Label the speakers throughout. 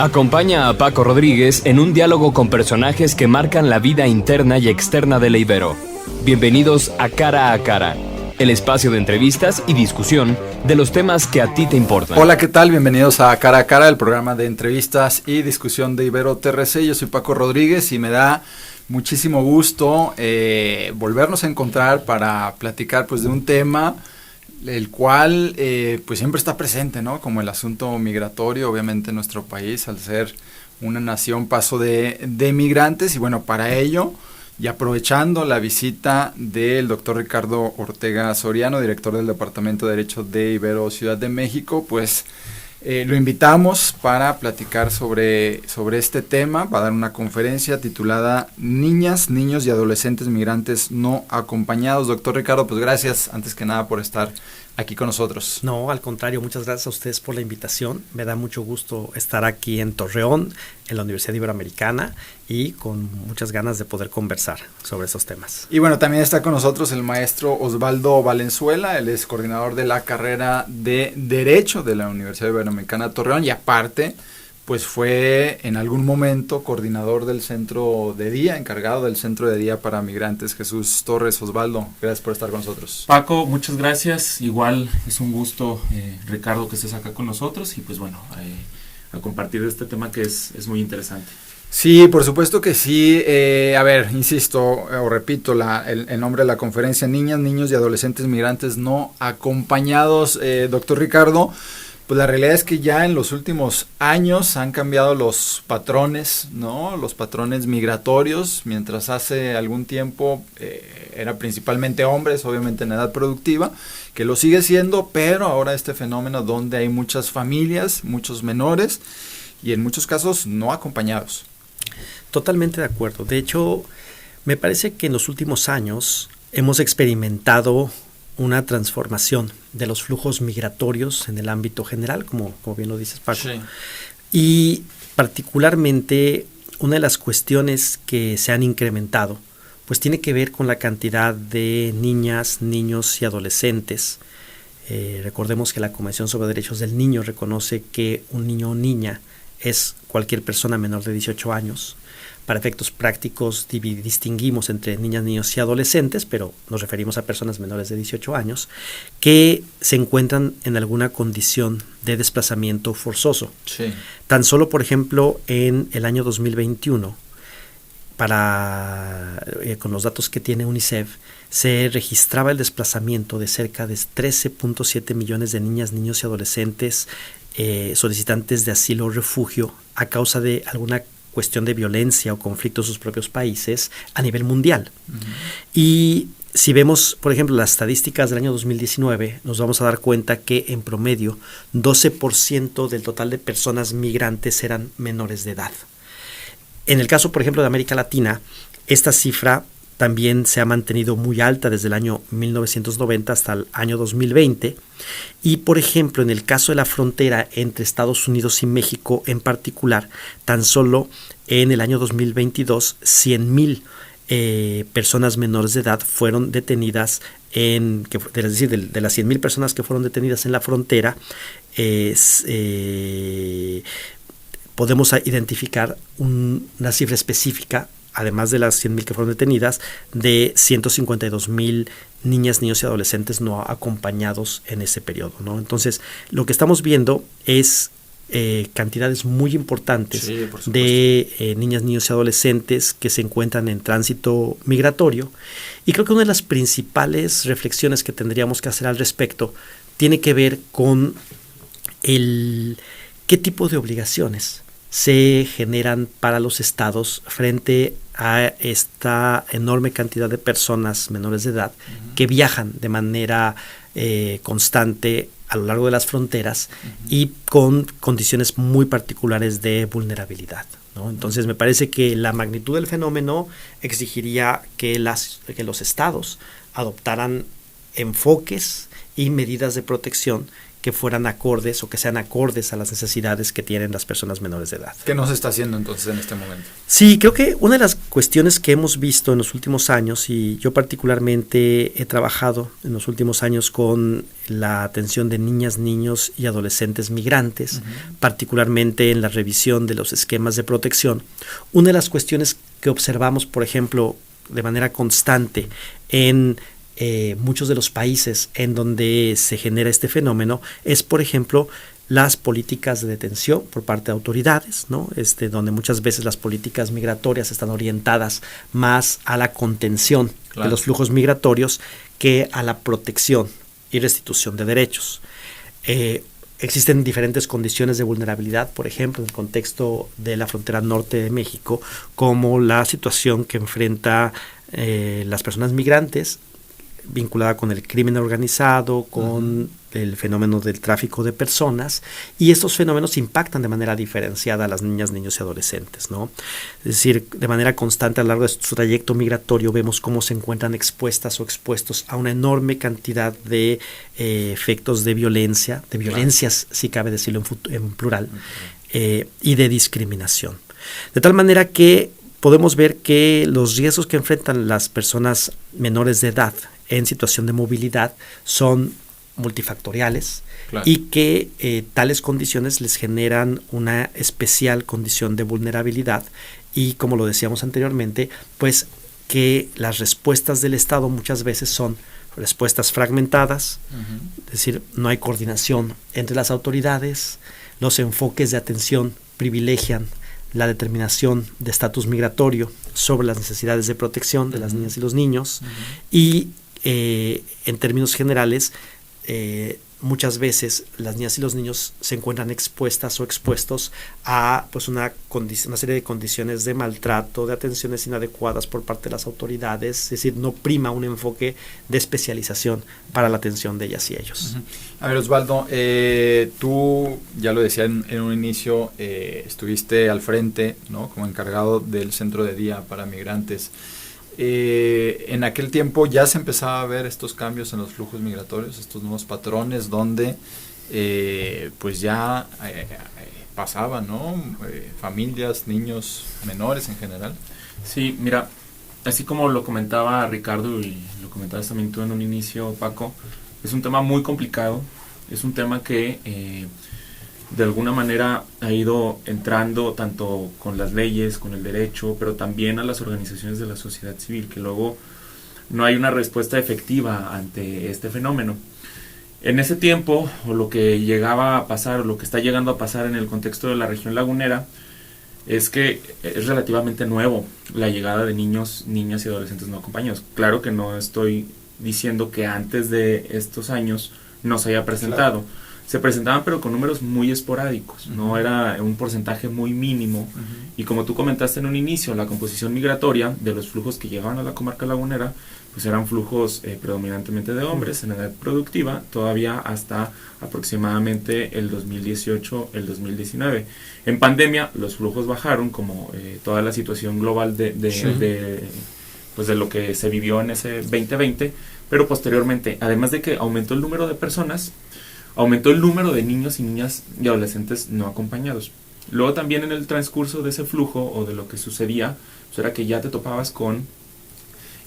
Speaker 1: Acompaña a Paco Rodríguez en un diálogo con personajes que marcan la vida interna y externa de la Ibero. Bienvenidos a Cara, el espacio de entrevistas y discusión de los temas que a ti te importan.
Speaker 2: Hola, ¿qué tal? Bienvenidos a Cara, el programa de entrevistas y discusión de Ibero TRC. Yo soy Paco Rodríguez y me da muchísimo gusto volvernos a encontrar para platicar pues de un tema el cual pues siempre está presente, ¿no? Como el asunto migratorio, obviamente en nuestro país, al ser una nación paso de migrantes. Y bueno, para ello, y aprovechando la visita del doctor Ricardo Ortega Soriano, director del Departamento de Derecho de Ibero Ciudad de México, pues lo invitamos para platicar sobre este tema. Va a dar una conferencia titulada Niñas, Niños y Adolescentes Migrantes No Acompañados. Doctor Ricardo, pues gracias antes que nada por estar aquí con nosotros.
Speaker 3: No, al contrario, muchas gracias a ustedes por la invitación. Me da mucho gusto estar aquí en Torreón, en la Universidad Iberoamericana, y con muchas ganas de poder conversar sobre esos temas.
Speaker 2: Y bueno, también está con nosotros el maestro Osvaldo Valenzuela. Él es coordinador de la carrera de Derecho de la Universidad Iberoamericana Torreón, y aparte pues fue en algún momento coordinador del centro de día, encargado del centro de día para migrantes. Jesús Torres. Osvaldo, gracias por estar con nosotros.
Speaker 4: Paco, muchas gracias. Igual es un gusto, Ricardo, que estés acá con nosotros y pues bueno, a compartir este tema que es muy interesante.
Speaker 2: Sí, por supuesto que sí. A ver, insisto o repito el nombre de la conferencia: Niñas, Niños y Adolescentes Migrantes No Acompañados. Doctor Ricardo, pues la realidad es que ya en los últimos años han cambiado los patrones, ¿no? Los patrones migratorios. Mientras hace algún tiempo era principalmente hombres, obviamente en edad productiva, que lo sigue siendo, pero ahora este fenómeno donde hay muchas familias, muchos menores y en muchos casos no acompañados.
Speaker 3: Totalmente de acuerdo. De hecho, me parece que en los últimos años hemos experimentado una transformación de los flujos migratorios en el ámbito general, como bien lo dices, Paco. Sí. Y particularmente una de las cuestiones que se han incrementado pues tiene que ver con la cantidad de niñas, niños y adolescentes. Recordemos que la Convención sobre Derechos del Niño reconoce que un niño o niña es cualquier persona menor de 18 años. Para efectos prácticos distinguimos entre niñas, niños y adolescentes, pero nos referimos a personas menores de 18 años que se encuentran en alguna condición de desplazamiento forzoso.
Speaker 2: Sí.
Speaker 3: Tan solo, por ejemplo, en el año 2021, con los datos que tiene UNICEF, se registraba el desplazamiento de cerca de 13.7 millones de niñas, niños y adolescentes solicitantes de asilo o refugio a causa de alguna cuestión de violencia o conflicto en sus propios países a nivel mundial. Uh-huh. Y si vemos, por ejemplo, las estadísticas del año 2019, nos vamos a dar cuenta que en promedio 12% del total de personas migrantes eran menores de edad. En el caso, por ejemplo, de América Latina, esta cifra también se ha mantenido muy alta desde el año 1990 hasta el año 2020. Y, por ejemplo, en el caso de la frontera entre Estados Unidos y México en particular, tan solo en el año 2022, 100,000 personas menores de edad fueron detenidas, es decir, de las 100,000 personas que fueron detenidas en la frontera, podemos identificar una cifra específica, además de las 100,000 que fueron detenidas, de 152,000 niñas, niños y adolescentes no acompañados en ese periodo, ¿no? Entonces, lo que estamos viendo es cantidades muy importantes de niñas, niños y adolescentes que se encuentran en tránsito migratorio. Y creo que una de las principales reflexiones que tendríamos que hacer al respecto tiene que ver con qué tipo de obligaciones se generan para los estados frente a esta enorme cantidad de personas menores de edad que viajan de manera constante a lo largo de las fronteras y con condiciones muy particulares de vulnerabilidad, ¿no? Entonces me parece que la magnitud del fenómeno exigiría que los estados adoptaran enfoques y medidas de protección que que fueran acordes o que sean acordes a las necesidades que tienen las personas menores de edad.
Speaker 2: ¿Qué no se está haciendo entonces en este momento?
Speaker 3: Sí, creo que una de las cuestiones que hemos visto en los últimos años, y yo particularmente he trabajado en los últimos años con la atención de niñas, niños y adolescentes migrantes, particularmente en la revisión de los esquemas de protección. Una de las cuestiones que observamos, por ejemplo, de manera constante en muchos de los países en donde se genera este fenómeno es, por ejemplo, las políticas de detención por parte de autoridades, ¿no? Donde muchas veces las políticas migratorias están orientadas más a la contención de los flujos migratorios que a la protección y restitución de derechos. Existen diferentes condiciones de vulnerabilidad, por ejemplo, en el contexto de la frontera norte de México, como la situación que enfrenta las personas migrantes vinculada con el crimen organizado, con el fenómeno del tráfico de personas, y estos fenómenos impactan de manera diferenciada a las niñas, niños y adolescentes, ¿no? Es decir, de manera constante a lo largo de su trayecto migratorio vemos cómo se encuentran expuestas o expuestos a una enorme cantidad de efectos de violencia, de violencias, si cabe decirlo en plural, y de discriminación. De tal manera que podemos ver que los riesgos que enfrentan las personas menores de edad en situación de movilidad son multifactoriales y que tales condiciones les generan una especial condición de vulnerabilidad y, como lo decíamos anteriormente, pues que las respuestas del Estado muchas veces son respuestas fragmentadas, es decir, no hay coordinación entre las autoridades, los enfoques de atención privilegian la determinación de estatus migratorio sobre las necesidades de protección de las niñas y los niños y en términos generales muchas veces las niñas y los niños se encuentran expuestas o expuestos a pues una serie de condiciones de maltrato, de atenciones inadecuadas por parte de las autoridades, es decir, no prima un enfoque de especialización para la atención de ellas y ellos.
Speaker 2: A ver, Osvaldo, tú ya lo decía en un inicio, estuviste al frente, ¿no?, como encargado del centro de día para migrantes. En aquel tiempo ya se empezaba a ver estos cambios en los flujos migratorios, estos nuevos patrones donde pues ya pasaban, ¿no?, familias, niños menores en general.
Speaker 4: Sí, mira, así como lo comentaba Ricardo y lo comentabas también tú en un inicio, Paco, es un tema muy complicado, es un tema que de alguna manera ha ido entrando tanto con las leyes, con el derecho, pero también a las organizaciones de la sociedad civil, que luego no hay una respuesta efectiva ante este fenómeno. En ese tiempo, o lo que llegaba a pasar, o lo que está llegando a pasar en el contexto de la región lagunera, es que es relativamente nuevo la llegada de niños, niñas y adolescentes no acompañados. Claro que no estoy diciendo que antes de estos años no se haya presentado. Claro. Se presentaban pero con números muy esporádicos, no era un porcentaje muy mínimo, y como tú comentaste en un inicio, la composición migratoria de los flujos que llegaban a la comarca lagunera, pues eran flujos predominantemente de hombres en edad productiva, todavía hasta aproximadamente el 2018, el 2019. En pandemia los flujos bajaron, como toda la situación global de lo que se vivió en ese 2020, pero posteriormente, además de que aumentó el número de personas, aumentó el número de niños y niñas y adolescentes no acompañados. Luego también en el transcurso de ese flujo o de lo que sucedía, pues era que ya te topabas con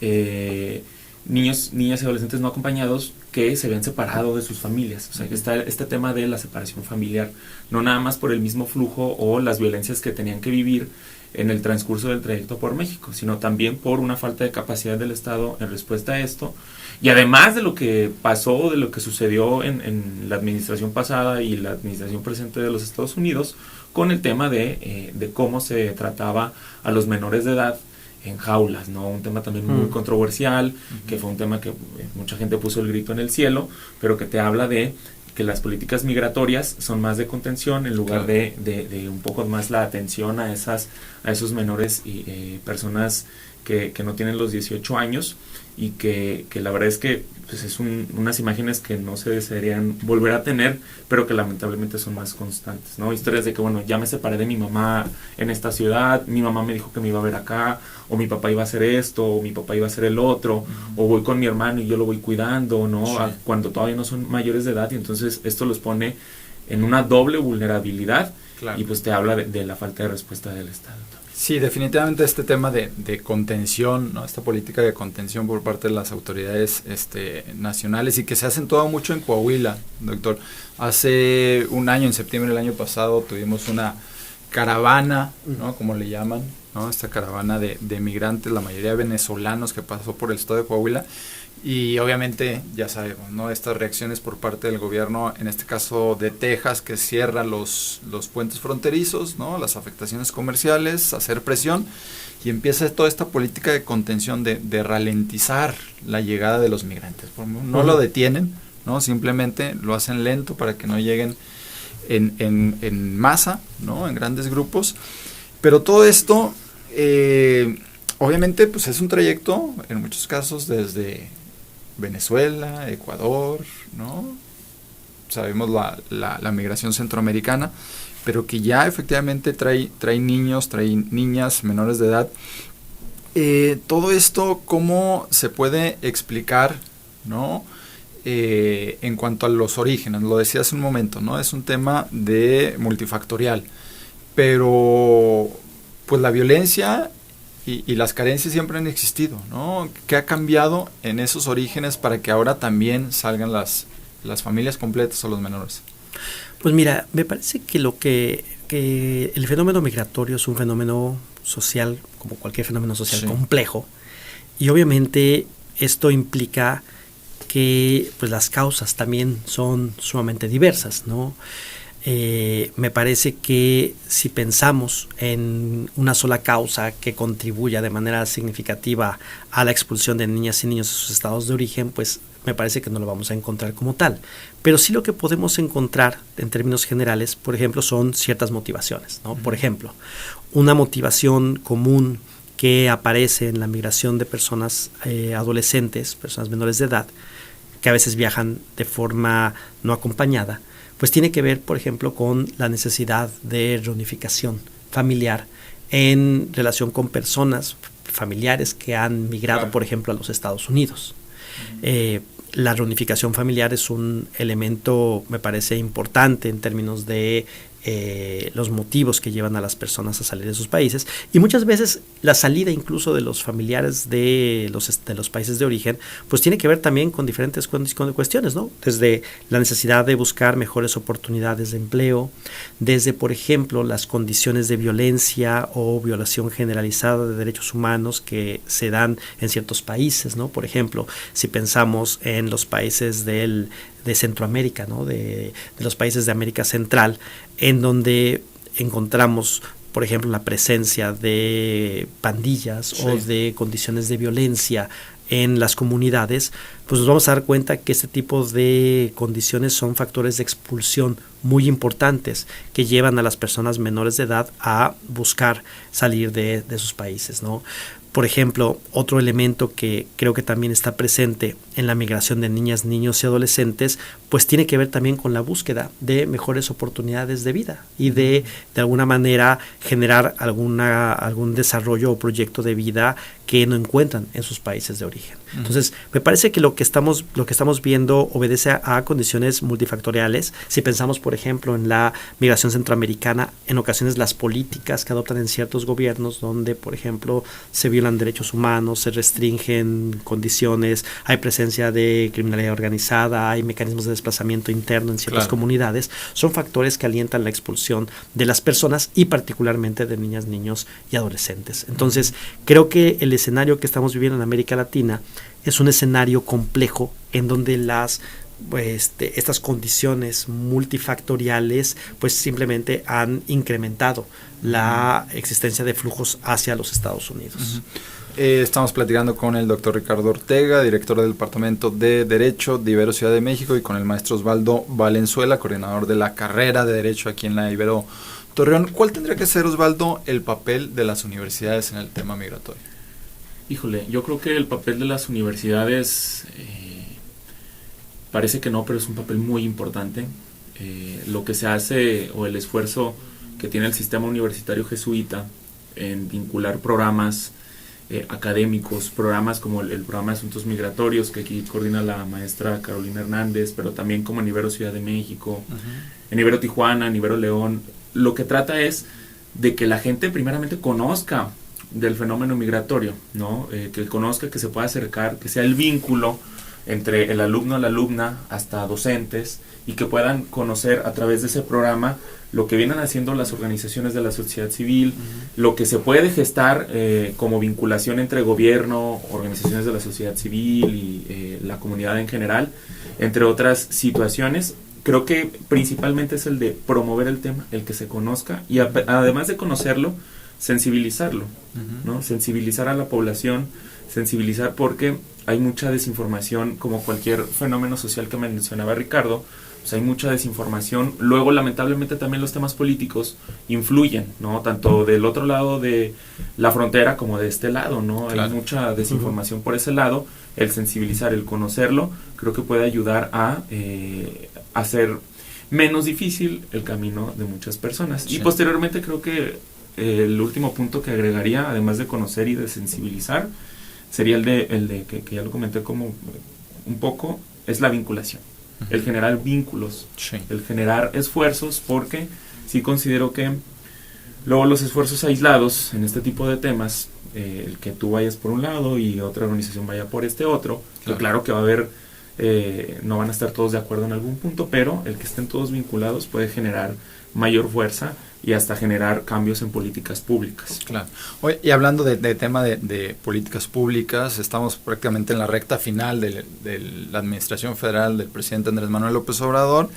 Speaker 4: niños, niñas y adolescentes no acompañados que se habían separado de sus familias. O sea, que está este tema de la separación familiar, no nada más por el mismo flujo o las violencias que tenían que vivir en el transcurso del trayecto por México, sino también por una falta de capacidad del Estado en respuesta a esto. Y además de lo que pasó, de lo que sucedió en la administración pasada y la administración presente de los Estados Unidos, con el tema de cómo se trataba a los menores de edad en jaulas, ¿no? Un tema también muy controversial, que fue un tema que mucha gente puso el grito en el cielo, pero que te habla de que las políticas migratorias son más de contención en lugar de un poco más la atención a esos menores y personas que no tienen los 18 años y que la verdad es que pues es unas imágenes que no se desearían volver a tener, pero que lamentablemente son más constantes, ¿no? Historias de que, bueno, ya me separé de mi mamá en esta ciudad, mi mamá me dijo que me iba a ver acá, o mi papá iba a hacer esto, o mi papá iba a hacer el otro, o voy con mi hermano y yo lo voy cuidando, ¿no? Sí. Cuando todavía no son mayores de edad, y entonces esto los pone en una doble vulnerabilidad, claro. Y pues te habla de la falta de respuesta del Estado.
Speaker 2: Sí, definitivamente este tema de contención, ¿no? Esta política de contención por parte de las autoridades nacionales, y que se hacen todo mucho en Coahuila, doctor. Hace un año, en septiembre del año pasado, tuvimos una caravana, ¿no? Como le llaman, ¿no? Esta caravana de migrantes, la mayoría venezolanos, que pasó por el estado de Coahuila. Y obviamente ya sabemos, ¿no? Estas reacciones por parte del gobierno, en este caso de Texas, que cierra los puentes fronterizos, ¿no? Las afectaciones comerciales, hacer presión, y empieza toda esta política de contención, de ralentizar la llegada de los migrantes. No lo detienen, ¿no? Simplemente lo hacen lento para que no lleguen en masa, ¿no? En grandes grupos. Pero todo esto, obviamente, pues es un trayecto, en muchos casos, desde Venezuela, Ecuador, ¿no? Sabemos la migración centroamericana, pero que ya efectivamente trae niños, trae niñas menores de edad. Todo esto, ¿cómo se puede explicar, ¿no? En cuanto a los orígenes, lo decía hace un momento, ¿no? Es un tema multifactorial, pero pues la violencia y las carencias siempre han existido, ¿no? ¿Qué ha cambiado en esos orígenes para que ahora también salgan las familias completas o los menores?
Speaker 3: Pues mira, me parece que el fenómeno migratorio es un fenómeno social, como cualquier fenómeno social, sí, complejo, y obviamente esto implica que pues las causas también son sumamente diversas, ¿no? Me parece que si pensamos en una sola causa que contribuya de manera significativa a la expulsión de niñas y niños de sus estados de origen, pues me parece que no lo vamos a encontrar como tal. Pero sí lo que podemos encontrar en términos generales, por ejemplo, son ciertas motivaciones, ¿no? Por ejemplo, una motivación común que aparece en la migración de personas adolescentes, personas menores de edad, que a veces viajan de forma no acompañada, pues tiene que ver, por ejemplo, con la necesidad de reunificación familiar en relación con personas familiares que han migrado, claro, por ejemplo, a los Estados Unidos. La reunificación familiar es un elemento, me parece, importante en términos de los motivos que llevan a las personas a salir de sus países, y muchas veces la salida incluso de los familiares de los países de origen pues tiene que ver también con diferentes cuestiones, ¿no? Desde la necesidad de buscar mejores oportunidades de empleo, desde por ejemplo las condiciones de violencia o violación generalizada de derechos humanos que se dan en ciertos países, ¿no? Por ejemplo, si pensamos en los países de Centroamérica, ¿no? De los países de América Central, en donde encontramos, por ejemplo, la presencia de pandillas, sí, o de condiciones de violencia en las comunidades, pues nos vamos a dar cuenta que este tipo de condiciones son factores de expulsión muy importantes que llevan a las personas menores de edad a buscar salir de sus países, ¿no? Por ejemplo, otro elemento que creo que también está presente en la migración de niñas, niños y adolescentes, pues tiene que ver también con la búsqueda de mejores oportunidades de vida y de alguna manera generar algún desarrollo o proyecto de vida que no encuentran en sus países de origen. Entonces, me parece que lo que estamos viendo obedece a condiciones multifactoriales. Si pensamos, por ejemplo, en la migración centroamericana, en ocasiones las políticas que adoptan en ciertos gobiernos donde, por ejemplo, se violan derechos humanos, se restringen condiciones, hay presencia de criminalidad organizada, hay mecanismos de desplazamiento interno en ciertas, claro, comunidades, son factores que alientan la expulsión de las personas y particularmente de niñas, niños y adolescentes. Entonces, creo que el escenario que estamos viviendo en América Latina es un escenario complejo en donde estas condiciones multifactoriales pues simplemente han incrementado la existencia de flujos hacia los Estados Unidos.
Speaker 2: Estamos platicando con el doctor Ricardo Ortega, director del Departamento de Derecho de Ibero Ciudad de México, y con el maestro Osvaldo Valenzuela, coordinador de la carrera de Derecho aquí en la Ibero Torreón. ¿Cuál tendría que ser, Osvaldo, el papel de las universidades en el tema migratorio?
Speaker 4: Híjole, yo creo que el papel de las universidades parece que no, pero es un papel muy importante. Lo que se hace o el esfuerzo que tiene el sistema universitario jesuita en vincular programas académicos, programas como el programa de asuntos migratorios que aquí coordina la maestra Carolina Hernández, pero también como en Ibero Ciudad de México, en Ibero Tijuana, en Ibero León, lo que trata es de que la gente primeramente conozca del fenómeno migratorio, ¿no? Que conozca, que se pueda acercar, que sea el vínculo entre el alumno, la alumna, hasta docentes, y que puedan conocer a través de ese programa lo que vienen haciendo las organizaciones de la sociedad civil, lo que se puede gestar como vinculación entre gobierno, organizaciones de la sociedad civil y la comunidad en general, entre otras situaciones. Creo que principalmente es el de promover el tema, el que se conozca, y además de conocerlo, sensibilizarlo, ¿no? Sensibilizar a la población, sensibilizar porque hay mucha desinformación, como cualquier fenómeno social que mencionaba Ricardo, pues hay mucha desinformación. Luego, lamentablemente, también los temas políticos influyen, ¿no? Tanto del otro lado de la frontera como de este lado, ¿no? Claro. Hay mucha desinformación por ese lado. El sensibilizar, el conocerlo, creo que puede ayudar a hacer menos difícil el camino de muchas personas. Sí. Y posteriormente creo que el último punto que agregaría, además de conocer y de sensibilizar, sería el de que ya lo comenté como un poco, es la vinculación. El generar vínculos, sí. El generar esfuerzos, porque sí considero que luego los esfuerzos aislados en este tipo de temas, el que tú vayas por un lado y otra organización vaya por este otro, claro que va a haber, no van a estar todos de acuerdo en algún punto, pero el que estén todos vinculados puede generar mayor fuerza y hasta generar cambios en políticas públicas.
Speaker 2: Claro. Oye, y hablando de tema de políticas públicas, estamos prácticamente en la recta final de la administración federal del presidente Andrés Manuel López Obrador,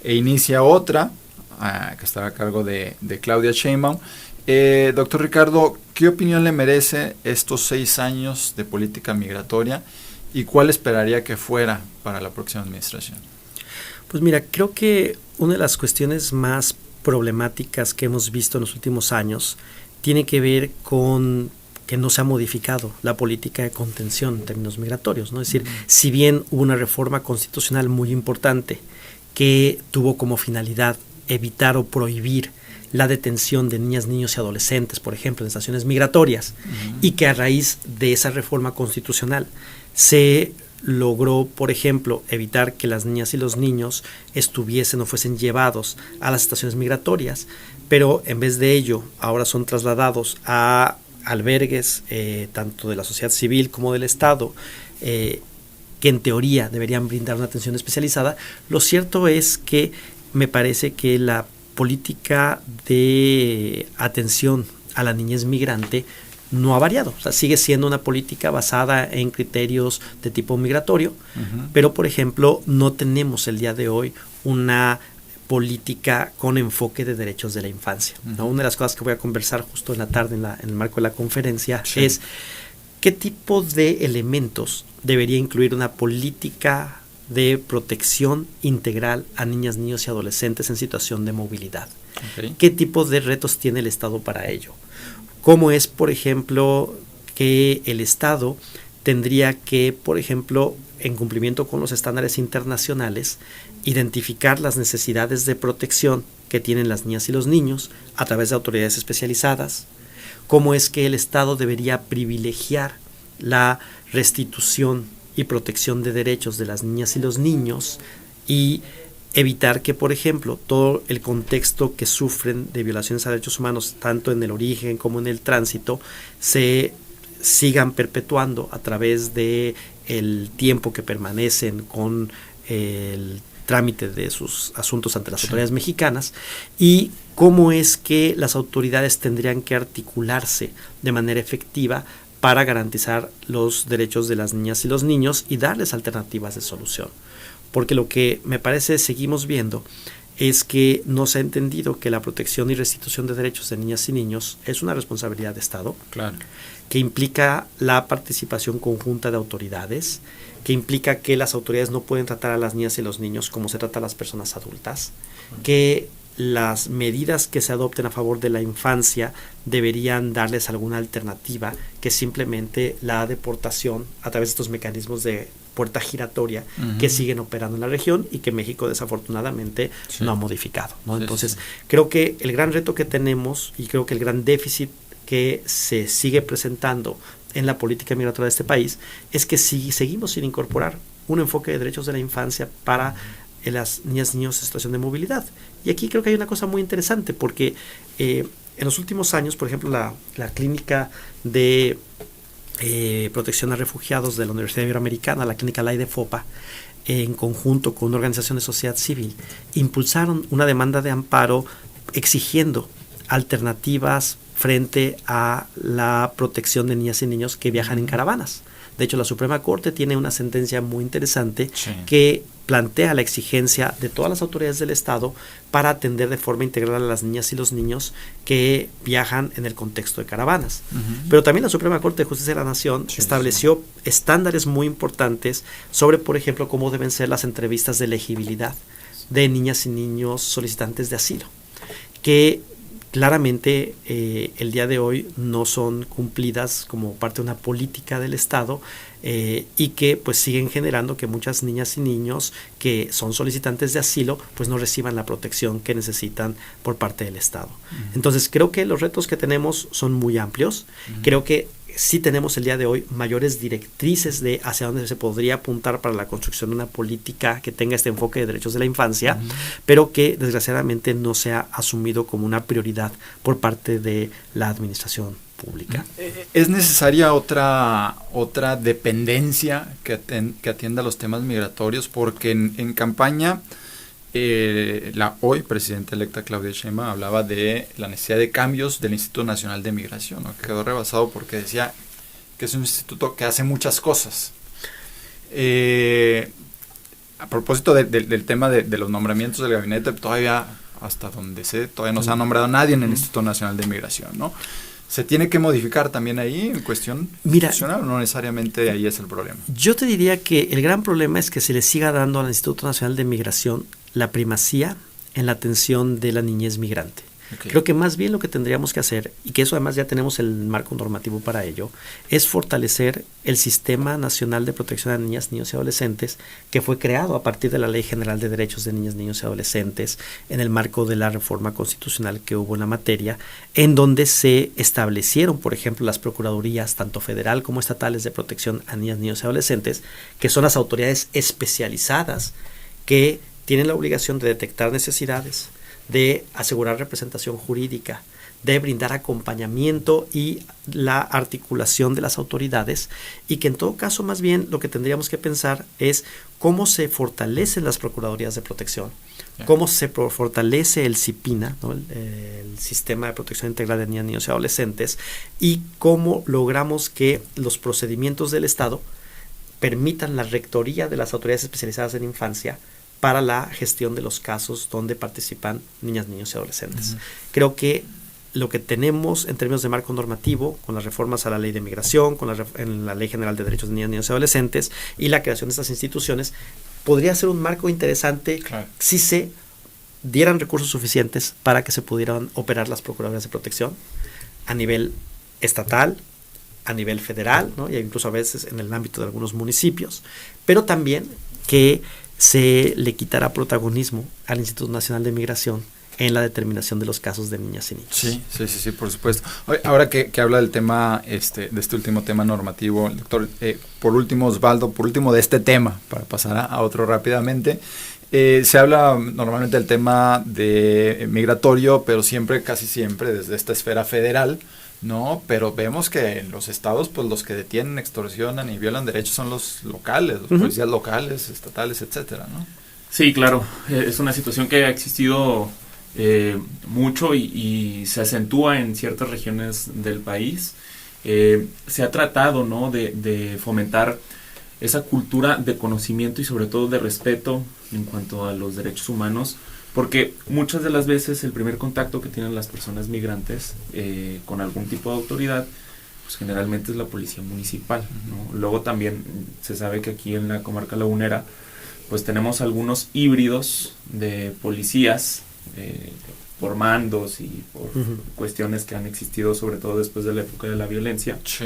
Speaker 2: e inicia otra, que estará a cargo de Claudia Sheinbaum. Doctor Ricardo, ¿qué opinión le merece estos 6 años de política migratoria y cuál esperaría que fuera para la próxima administración?
Speaker 3: Pues mira, creo que una de las cuestiones más problemáticas que hemos visto en los últimos años tiene que ver con que no se ha modificado la política de contención en términos migratorios, ¿no? Es decir, si bien hubo una reforma constitucional muy importante que tuvo como finalidad evitar o prohibir la detención de niñas, niños y adolescentes, por ejemplo, en estaciones migratorias, y que a raíz de esa reforma constitucional se logró, por ejemplo, evitar que las niñas y los niños estuviesen o fuesen llevados a las estaciones migratorias, pero en vez de ello ahora son trasladados a albergues tanto de la sociedad civil como del Estado, que en teoría deberían brindar una atención especializada. Lo cierto es que me parece que la política de atención a la niñez migrante no ha variado, o sea, sigue siendo una política basada en criterios de tipo migratorio, pero por ejemplo no tenemos el día de hoy una política con enfoque de derechos de la infancia, ¿no? Una de las cosas que voy a conversar justo en la tarde en el marco de la conferencia es qué tipo de elementos debería incluir una política de protección integral a niñas, niños y adolescentes en situación de movilidad. ¿Qué tipo de retos tiene el Estado para ello? ¿Cómo es, por ejemplo, que el Estado tendría que, por ejemplo, en cumplimiento con los estándares internacionales, identificar las necesidades de protección que tienen las niñas y los niños a través de autoridades especializadas? ¿Cómo es que el Estado debería privilegiar la restitución y protección de derechos de las niñas y los niños y evitar que, por ejemplo, todo el contexto que sufren de violaciones a derechos humanos, tanto en el origen como en el tránsito, se sigan perpetuando a través de el tiempo que permanecen con el trámite de sus asuntos ante las autoridades mexicanas? Y cómo es que las autoridades tendrían que articularse de manera efectiva para garantizar los derechos de las niñas y los niños y darles alternativas de solución. Porque lo que me parece seguimos viendo es que no se ha entendido que la protección y restitución de derechos de niñas y niños es una responsabilidad de Estado, que implica la participación conjunta de autoridades, que implica que las autoridades no pueden tratar a las niñas y los niños como se trata a las personas adultas, que las medidas que se adopten a favor de la infancia deberían darles alguna alternativa que simplemente la deportación a través de estos mecanismos de puerta giratoria que siguen operando en la región y que México desafortunadamente no ha modificado, ¿no? Entonces, creo que el gran reto que tenemos y creo que el gran déficit que se sigue presentando en la política migratoria de este país es que si seguimos sin incorporar un enfoque de derechos de la infancia para las niñas y niños en situación de movilidad. Y aquí creo que hay una cosa muy interesante porque en los últimos años, por ejemplo, la clínica de protección a refugiados de la Universidad Iberoamericana, la clínica LAI de FOPA, en conjunto con una organización de sociedad civil, impulsaron una demanda de amparo exigiendo alternativas frente a la protección de niñas y niños que viajan en caravanas. De hecho, la Suprema Corte tiene una sentencia muy interesante que plantea la exigencia de todas las autoridades del Estado para atender de forma integral a las niñas y los niños que viajan en el contexto de caravanas. Pero también la Suprema Corte de Justicia de la Nación estableció estándares muy importantes sobre, por ejemplo, cómo deben ser las entrevistas de elegibilidad de niñas y niños solicitantes de asilo, que claramente el día de hoy no son cumplidas como parte de una política del Estado y que pues siguen generando que muchas niñas y niños que son solicitantes de asilo pues no reciban la protección que necesitan por parte del Estado. Entonces creo que los retos que tenemos son muy amplios. Creo que sí tenemos el día de hoy mayores directrices de hacia dónde se podría apuntar para la construcción de una política que tenga este enfoque de derechos de la infancia, pero que desgraciadamente no se ha asumido como una prioridad por parte de la administración pública.
Speaker 2: ¿Es necesaria otra dependencia que atienda los temas migratorios? Porque en campaña la hoy presidenta electa Claudia Sheinbaum hablaba de la necesidad de cambios del Instituto Nacional de Migración, ¿no? Quedó rebasado porque decía que es un instituto que hace muchas cosas. A propósito del tema de los nombramientos del gabinete, todavía, hasta donde sé, todavía no se ha nombrado nadie en el Instituto Nacional de Migración, ¿no? ¿Se tiene que modificar también ahí en cuestión institucional o no necesariamente ahí es el problema?
Speaker 3: Yo te diría que el gran problema es que se le siga dando al Instituto Nacional de Migración la primacía en la atención de la niñez migrante. Creo que más bien lo que tendríamos que hacer, y que eso además ya tenemos el marco normativo para ello, es fortalecer el Sistema Nacional de Protección a Niñas, Niños y Adolescentes, que fue creado a partir de la Ley General de Derechos de Niñas, Niños y Adolescentes, en el marco de la reforma constitucional que hubo en la materia, en donde se establecieron, por ejemplo, las procuradurías, tanto federal como estatales, de protección a niñas, niños y adolescentes, que son las autoridades especializadas que tienen la obligación de detectar necesidades, de asegurar representación jurídica, de brindar acompañamiento y la articulación de las autoridades, y que en todo caso más bien lo que tendríamos que pensar es cómo se fortalecen las procuradurías de protección, cómo se fortalece el CIPINA, ¿no? el Sistema de Protección Integral de Niñas, Niños y Adolescentes, y cómo logramos que los procedimientos del Estado permitan la rectoría de las autoridades especializadas en infancia para la gestión de los casos donde participan niñas, niños y adolescentes. Creo que lo que tenemos en términos de marco normativo, con las reformas a la ley de migración, en la Ley General de Derechos de Niñas, Niños y Adolescentes y la creación de estas instituciones, podría ser un marco interesante si se dieran recursos suficientes para que se pudieran operar las procuradurías de protección a nivel estatal, a nivel federal, ¿no? Y incluso a veces en el ámbito de algunos municipios, pero también que se le quitará protagonismo al Instituto Nacional de Migración en la determinación de los casos de niñas y niños.
Speaker 2: Sí, por supuesto. Ahora que habla del tema, de este último tema normativo, doctor, por último, Osvaldo, de este tema, para pasar a otro rápidamente, se habla normalmente del tema de migratorio, pero casi siempre desde esta esfera federal, ¿no? Pero vemos que en los estados, pues los que detienen, extorsionan y violan derechos son los locales, los policías locales, estatales, etcétera, ¿no?
Speaker 4: Sí, claro. Es una situación que ha existido mucho y se acentúa en ciertas regiones del país. Se ha tratado, ¿no?, de fomentar esa cultura de conocimiento y sobre todo de respeto en cuanto a los derechos humanos, porque muchas de las veces el primer contacto que tienen las personas migrantes con algún tipo de autoridad, pues generalmente es la policía municipal, ¿no? Luego también se sabe que aquí en la comarca lagunera pues tenemos algunos híbridos de policías por mandos y por cuestiones que han existido, sobre todo después de la época de la violencia.
Speaker 2: Sí.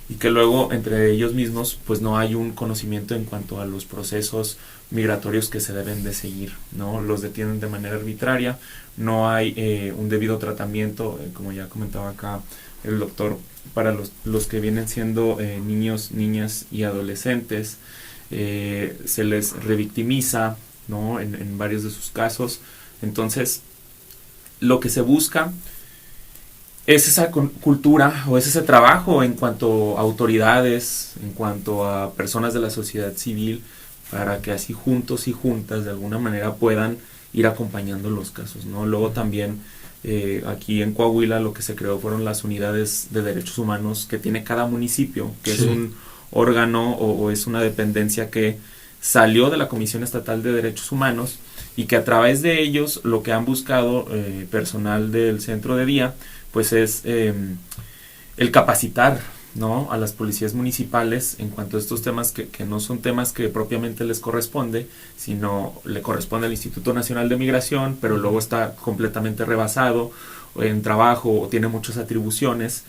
Speaker 4: Y que luego entre ellos mismos pues no hay un conocimiento en cuanto a los procesos migratorios que se deben de seguir, ¿no? Los detienen de manera arbitraria, no hay un debido tratamiento, como ya comentaba acá el doctor, para los que vienen siendo niños, niñas y adolescentes, se les revictimiza, ¿no? En varios de sus casos. Entonces, lo que se busca es esa cultura o es ese trabajo en cuanto a autoridades, en cuanto a personas de la sociedad civil, para que así juntos y juntas de alguna manera puedan ir acompañando los casos, ¿no? Luego también aquí en Coahuila lo que se creó fueron las unidades de derechos humanos que tiene cada municipio, que es un órgano o es una dependencia que salió de la Comisión Estatal de Derechos Humanos y que a través de ellos lo que han buscado personal del centro de día pues es el capacitar, ¿no? A las policías municipales en cuanto a estos temas que no son temas que propiamente les corresponde, sino le corresponde al Instituto Nacional de Migración, pero luego está completamente rebasado en trabajo o tiene muchas atribuciones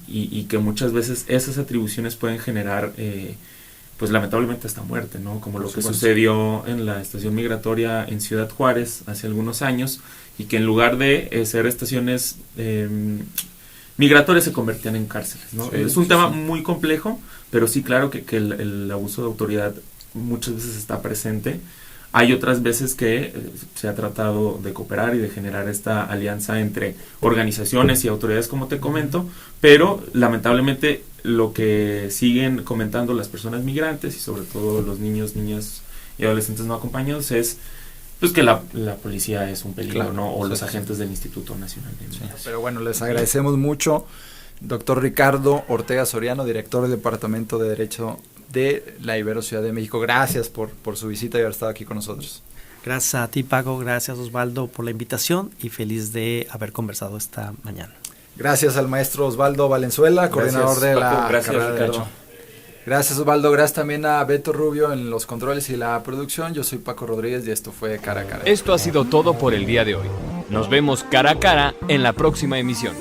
Speaker 4: y que muchas veces esas atribuciones pueden generar pues lamentablemente hasta muerte, ¿no? Como lo que sucedió en la estación migratoria en Ciudad Juárez hace algunos años, y que en lugar de ser estaciones migratorias se convertían en cárceles, ¿no? Es un tema muy complejo, pero sí, claro que el abuso de autoridad muchas veces está presente. Hay otras veces que se ha tratado de cooperar y de generar esta alianza entre organizaciones y autoridades, como te comento, pero lamentablemente lo que siguen comentando las personas migrantes y sobre todo los niños, niñas y adolescentes no acompañados es pues que la policía es un peligro, claro, ¿no? O los agentes del Instituto Nacional de Migración.
Speaker 2: Pero bueno, les agradecemos mucho, doctor Ricardo Ortega Soriano, director del Departamento de Derecho de la Ibero Ciudad de México. Gracias por su visita y haber estado aquí con nosotros.
Speaker 3: Gracias a ti, Paco, gracias Osvaldo por la invitación y feliz de haber conversado esta mañana.
Speaker 2: Gracias al maestro Osvaldo Valenzuela, coordinador de la carrera de Derecho. Gracias Osvaldo, gracias también a Beto Rubio en los controles y la producción. Yo soy Paco Rodríguez y esto fue Cara a Cara.
Speaker 1: Esto ha sido todo por el día de hoy. Nos vemos cara a cara en la próxima emisión.